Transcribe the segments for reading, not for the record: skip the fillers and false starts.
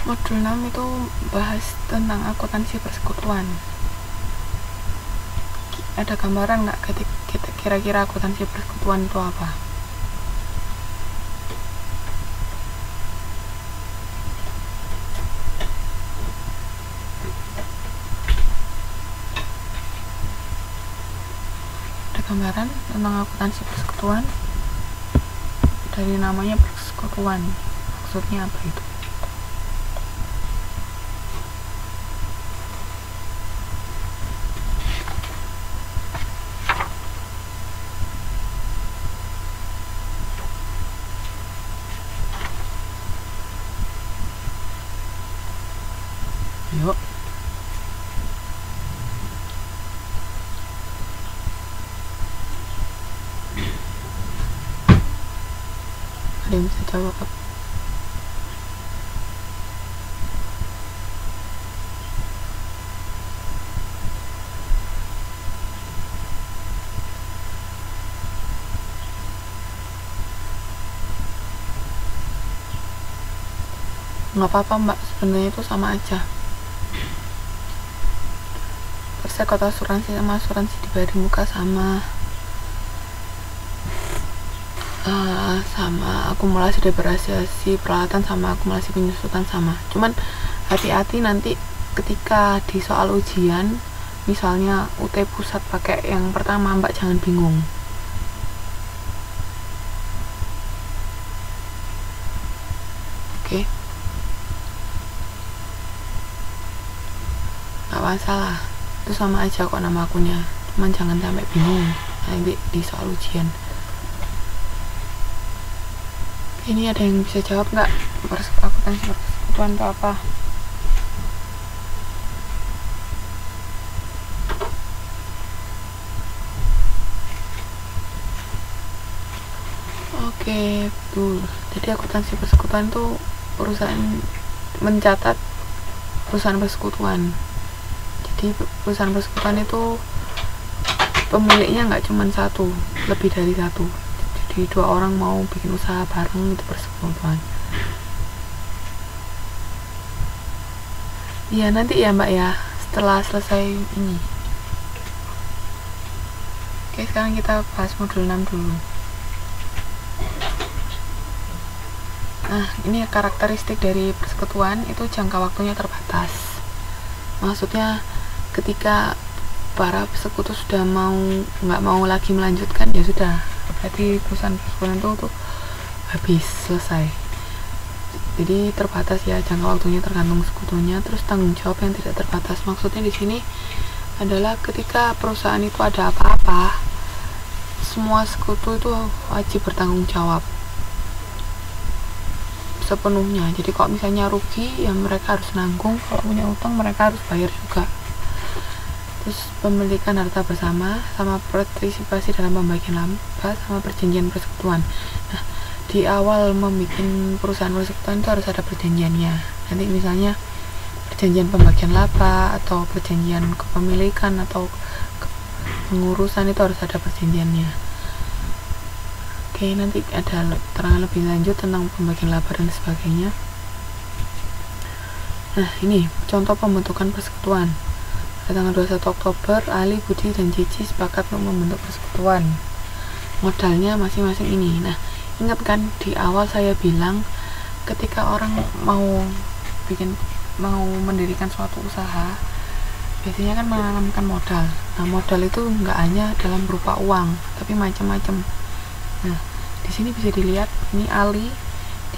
Modul 6 itu bahas tentang akuntansi persekutuan. Ada gambaran nggak kira-kira akuntansi persekutuan itu apa? Ada gambaran tentang akuntansi persekutuan? Dari namanya persekutuan, maksudnya apa itu? Yuk. Ada yang bisa jawab? Nggak apa-apa mbak, sebenarnya itu sama aja. Persekut asuransi sama asuransi dibayar di muka sama akumulasi depresiasi peralatan sama akumulasi penyusutan sama. Cuman hati-hati nanti ketika di soal ujian, misalnya UT pusat pakai yang pertama, mbak jangan bingung. Oke, nggak masalah, itu sama aja kok nama akunnya, cuman jangan sampai bingung nanti di soal ujian. Ini ada yang bisa jawab nggak? Akuntansi persekutuan itu apa? Oke, betul. Jadi akuntansi persekutuan itu perusahaan mencatat perusahaan persekutuan. Jadi perusahaan persekutuan itu pemiliknya nggak cuma satu, lebih dari satu. Jadi 2 orang mau bikin usaha bareng, itu persekutuan. Iya nanti ya mbak ya, setelah selesai ini. Oke, sekarang kita bahas modul 6 dulu. Nah, ini karakteristik dari persekutuan itu jangka waktunya terbatas. Maksudnya ketika para persekutu sudah nggak mau lagi melanjutkan, ya sudah, berarti perusahaan persekutuan itu tuh habis, selesai. Jadi terbatas ya, jangka waktunya tergantung sekutunya. Terus tanggung jawab yang tidak terbatas, maksudnya di sini adalah ketika perusahaan itu ada apa-apa, semua sekutu itu wajib bertanggung jawab sepenuhnya. Jadi kalau misalnya rugi, ya mereka harus nanggung. Kalau punya utang, mereka harus bayar juga. Terus pemilikan harta bersama, sama partisipasi dalam pembagian laba, sama perjanjian persekutuan. Nah, di awal membuat perusahaan persekutuan itu harus ada perjanjiannya. Nanti misalnya perjanjian pembagian laba, atau perjanjian kepemilikan, atau pengurusan, itu harus ada perjanjiannya. Oke, nanti ada keterangan lebih lanjut tentang pembagian laba dan sebagainya. Nah, ini contoh pembentukan persekutuan. Pada tanggal 21 Oktober, Ali, Budi, dan Cici sepakat untuk membentuk persekutuan. Modalnya masing-masing ini. Nah, ingat kan di awal saya bilang ketika orang mau mendirikan suatu usaha, biasanya kan menanamkan modal. Nah, modal itu nggak hanya dalam berupa uang, tapi macam-macam. Nah, di sini bisa dilihat, ini Ali,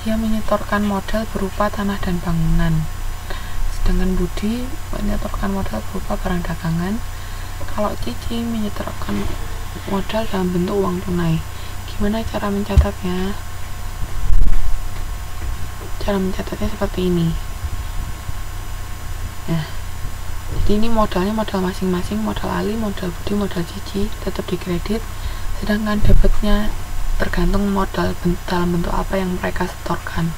dia menyetorkan modal berupa tanah dan bangunan. Sedangkan Budi menyetorkan modal berupa barang dagangan. Kalau Cici menyetorkan modal dalam bentuk uang tunai. Gimana cara mencatatnya? Cara mencatatnya seperti ini. Nah, jadi ini modalnya modal masing-masing, modal Ali, modal Budi, modal Cici, tetap dikredit. Sedangkan debitnya tergantung modal dalam bentuk apa yang mereka setorkan.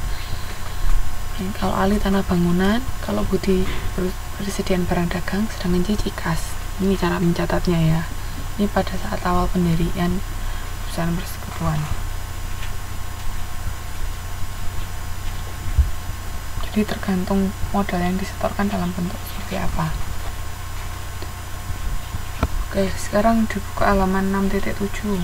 Kalau Ali tanah bangunan, kalau Budi persediaan barang dagang, sedangkan Cici kas. Ini cara mencatatnya ya. Ini pada saat awal pendirian perusahaan persekutuan. Jadi jadi tergantung modal yang disetorkan dalam bentuk seperti apa. Oke, sekarang dibuka halaman 6.7.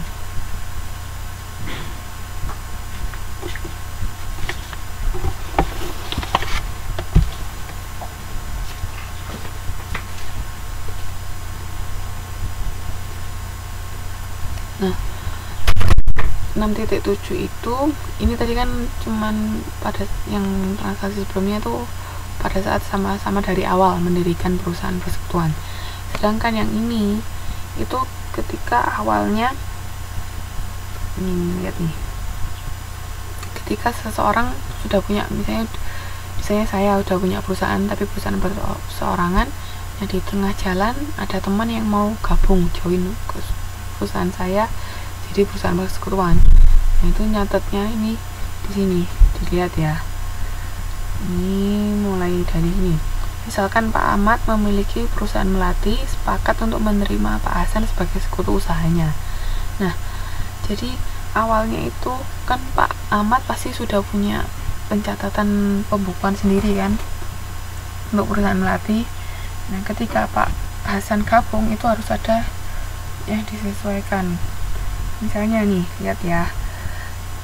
Nah, 6.7 itu, ini tadi kan cuman pada yang transaksi sebelumnya itu pada saat sama-sama dari awal mendirikan perusahaan persekutuan. Sedangkan yang ini itu ketika awalnya, ini lihat nih, ketika seseorang sudah punya, misalnya saya udah punya perusahaan, tapi perusahaan perseorangan, nah di tengah jalan ada teman yang mau gabung join ke perusahaan saya jadi perusahaan persekutuan. Nah itu nyatetnya ini di sini, dilihat ya, ini mulai dari ini. Misalkan Pak Ahmad memiliki perusahaan melati, sepakat untuk menerima Pak Hasan sebagai sekutu usahanya. Nah, jadi awalnya itu kan Pak Ahmad pasti sudah punya pencatatan pembukuan sendiri kan untuk perusahaan melati. Nah, ketika Pak Hasan gabung itu harus ada yang disesuaikan. Misalnya nih, lihat ya.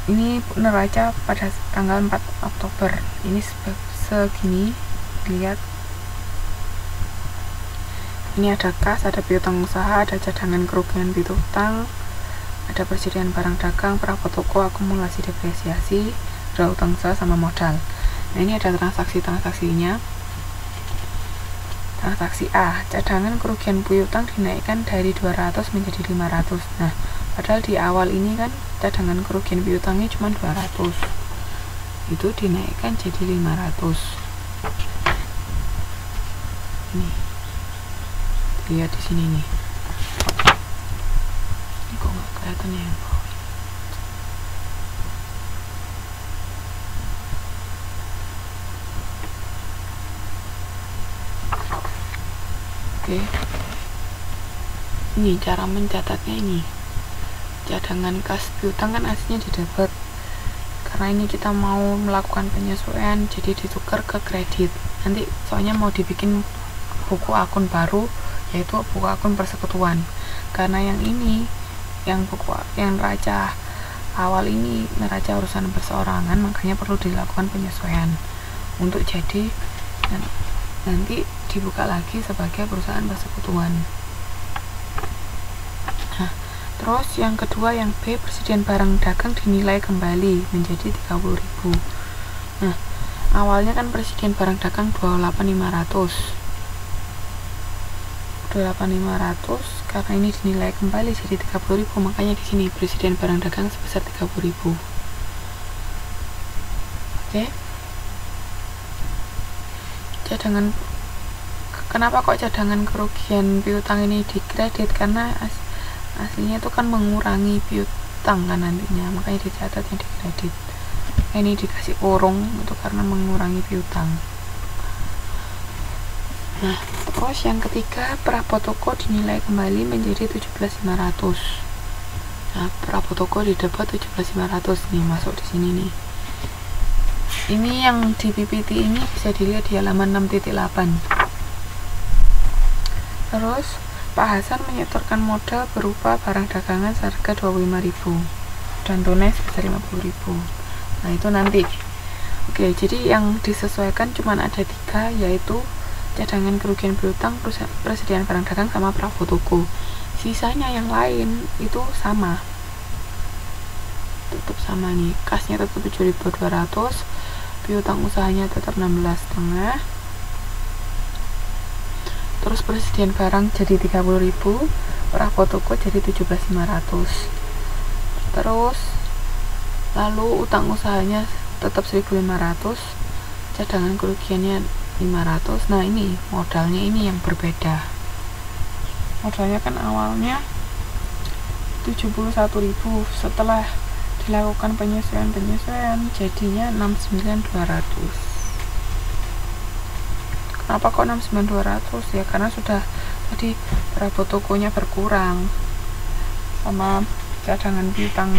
Ini neraca pada tanggal 4 Oktober. Ini segini, lihat. Ini ada kas, ada piutang usaha, ada cadangan kerugian piutang, ada persediaan barang dagang, perabot toko, akumulasi depresiasi, ada utang usaha sama modal. Nah ini ada transaksinya. Transaksi A, cadangan kerugian piutang dinaikkan dari 200 menjadi 500. Nah, padahal di awal ini kan cadangan kerugian piutangnya cuma 200. Itu dinaikkan jadi 500. Ini. Lihat di sini nih. Ini kok nggak kelihatan ya? Oke. Ini cara mencatatnya ini. Cadangan kas piutang kan aslinya di debit. Karena ini kita mau melakukan penyesuaian, jadi ditukar ke kredit. Nanti soalnya mau dibikin buku akun baru, yaitu buku akun persekutuan. Karena yang ini, yang neraca awal ini neraca urusan perseorangan, makanya perlu dilakukan penyesuaian untuk jadi nanti dibuka lagi sebagai perusahaan persekutuan. Nah, terus yang kedua, yang B, persediaan barang dagang dinilai kembali menjadi 30.000. Nah, awalnya kan persediaan barang dagang 28.500 karena ini dinilai kembali jadi 30.000, makanya di sini persediaan barang dagang sebesar 30.000. Oke. Cadangan, kenapa kok cadangan kerugian piutang ini dikredit? Karena aslinya itu kan mengurangi piutang kan nantinya, makanya dicatat yang dikredit. Ini dikasih kurung itu karena mengurangi piutang. Nah, terus yang ketiga, perabot toko dinilai kembali menjadi 17.500. Nah, perabot toko didapat 17.500 nih, masuk di sini nih. Ini yang di PPT ini bisa dilihat di halaman 6.8. Terus Pak Hasan menyetorkan modal berupa barang dagangan seharga 25.000 dan tunai sebesar 50.000. Nah, itu nanti. Oke, jadi yang disesuaikan cuma ada 3, yaitu cadangan kerugian piutang, persediaan barang dagang, sama perabot toko. Sisanya yang lain itu sama, tetap sama nih. Kasnya tetap 7.200, piutang usahanya tetap 16,5, terus persediaan barang jadi 30.000, perabot toko jadi 17.500. terus lalu utang usahanya tetap 1.500, cadangan kerugiannya 500. Nah, ini modalnya ini yang berbeda. Modalnya kan awalnya 71.000, setelah dilakukan penyesuaian jadinya 69.200. Kenapa kok 69.200? Ya karena sudah tadi perabot tokonya berkurang sama cadangan piutang